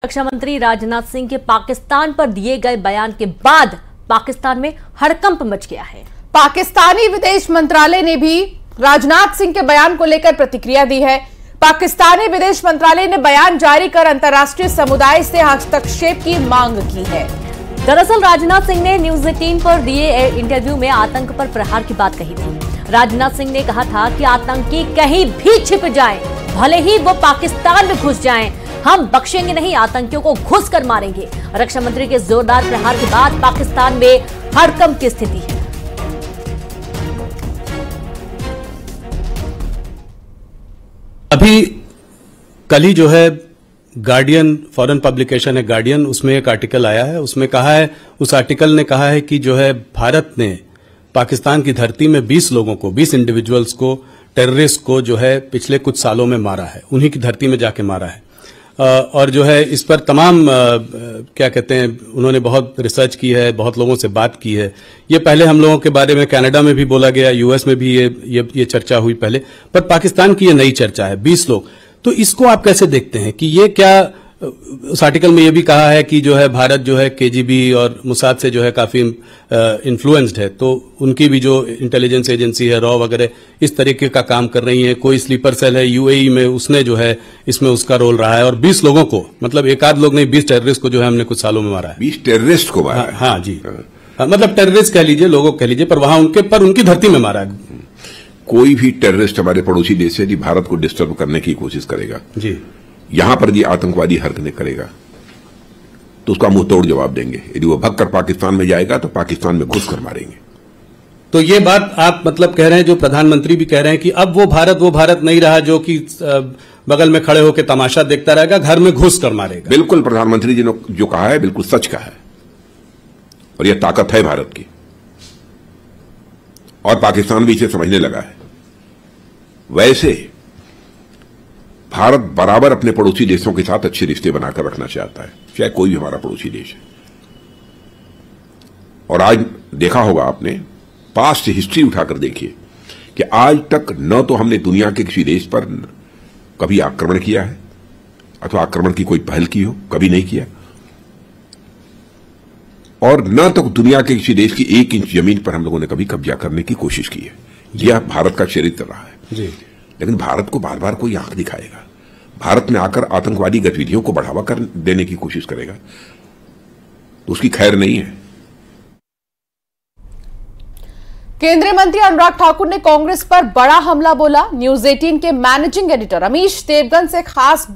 रक्षा मंत्री राजनाथ सिंह के पाकिस्तान पर दिए गए बयान के बाद पाकिस्तान में हड़कंप मच गया है। पाकिस्तानी विदेश मंत्रालय ने भी राजनाथ सिंह के बयान को लेकर प्रतिक्रिया दी है। पाकिस्तानी विदेश मंत्रालय ने बयान जारी कर अंतर्राष्ट्रीय समुदाय से हस्तक्षेप की मांग की है। दरअसल राजनाथ सिंह ने न्यूज 18 पर दिए इंटरव्यू में आतंक पर प्रहार की बात कही थी। राजनाथ सिंह ने कहा था कि आतंकी कहीं भी छिप जाएं, भले ही वो पाकिस्तान में घुस जाएं, हम बख्शेंगे नहीं, आतंकियों को घुस कर मारेंगे। रक्षा मंत्री के जोरदार प्रहार के बाद पाकिस्तान में हड़कंप की स्थिति है। अभी कल ही जो है गार्डियन, फॉरेन पब्लिकेशन है गार्डियन, उसमें एक आर्टिकल आया है। उसमें कहा है, उस आर्टिकल ने कहा है कि जो है भारत ने पाकिस्तान की धरती में 20 लोगों को, 20 इंडिविजुअल्स को, टेररिस्ट को जो है पिछले कुछ सालों में मारा है, उन्हीं की धरती में जाके मारा है। और जो है इस पर तमाम क्या कहते हैं, उन्होंने बहुत रिसर्च की है, बहुत लोगों से बात की है। ये पहले हम लोगों के बारे में कनाडा में भी बोला गया, यूएस में भी ये चर्चा हुई पहले, पर पाकिस्तान की ये नई चर्चा है, 20 लोग। तो इसको आप कैसे देखते हैं कि ये क्या, उस आर्टिकल में ये भी कहा है कि जो है भारत जो है केजीबी और मुसाद से जो है काफी इन्फ्लुएंस्ड है, तो उनकी भी जो इंटेलिजेंस एजेंसी है, रॉ वगैरह, इस तरीके का काम कर रही है। कोई स्लीपर सेल है यूएई में, उसने जो है इसमें उसका रोल रहा है। और 20 लोगों को, मतलब एक आध लोग नहीं, 20 टेररिस्ट को जो है हमने कुछ सालों में मारा है। 20 टेररिस्ट को मारा है? हाँ जी, मतलब टेररिस्ट कह लीजिए, लोगों कह लीजिए, पर वहां उनकी धरती में मारा है। कोई भी टेररिस्ट हमारे पड़ोसी देश से यदि भारत को डिस्टर्ब करने की कोशिश करेगा जी, यहां पर यदि आतंकवादी हरकतें करेगा तो उसका मुंह तोड़ जवाब देंगे। यदि वो भगकर पाकिस्तान में जाएगा तो पाकिस्तान में घुसकर मारेंगे। तो ये बात आप मतलब कह रहे हैं, जो प्रधानमंत्री भी कह रहे हैं कि अब वो भारत नहीं रहा जो कि बगल में खड़े होकर तमाशा देखता रहेगा, घर में घुस कर मारेगा। बिल्कुल, प्रधानमंत्री जी ने जो कहा है बिल्कुल सच कहा है, और यह ताकत है भारत की, और पाकिस्तान भी इसे समझने लगा है। वैसे भारत बराबर अपने पड़ोसी देशों के साथ अच्छे रिश्ते बनाकर रखना चाहता है, चाहे कोई भी हमारा पड़ोसी देश है। और आज देखा होगा आपने, पास्ट हिस्ट्री उठाकर देखिए कि आज तक न तो हमने दुनिया के किसी देश पर कभी आक्रमण किया है, अथवा आक्रमण की कोई पहल की हो, कभी नहीं किया। और न तो दुनिया के किसी देश की 1 इंच जमीन पर हम लोगों ने कभी कब्जा करने की कोशिश की है। यह भारत का चरित्र रहा है जी। लेकिन भारत को बार बार कोई आंख दिखाएगा, भारत में आकर आतंकवादी गतिविधियों को बढ़ावा कर देने की कोशिश करेगा, तो उसकी खैर नहीं है। केंद्रीय मंत्री अनुराग ठाकुर ने कांग्रेस पर बड़ा हमला बोला। न्यूज 18 के मैनेजिंग एडिटर अमीश देवगन से खास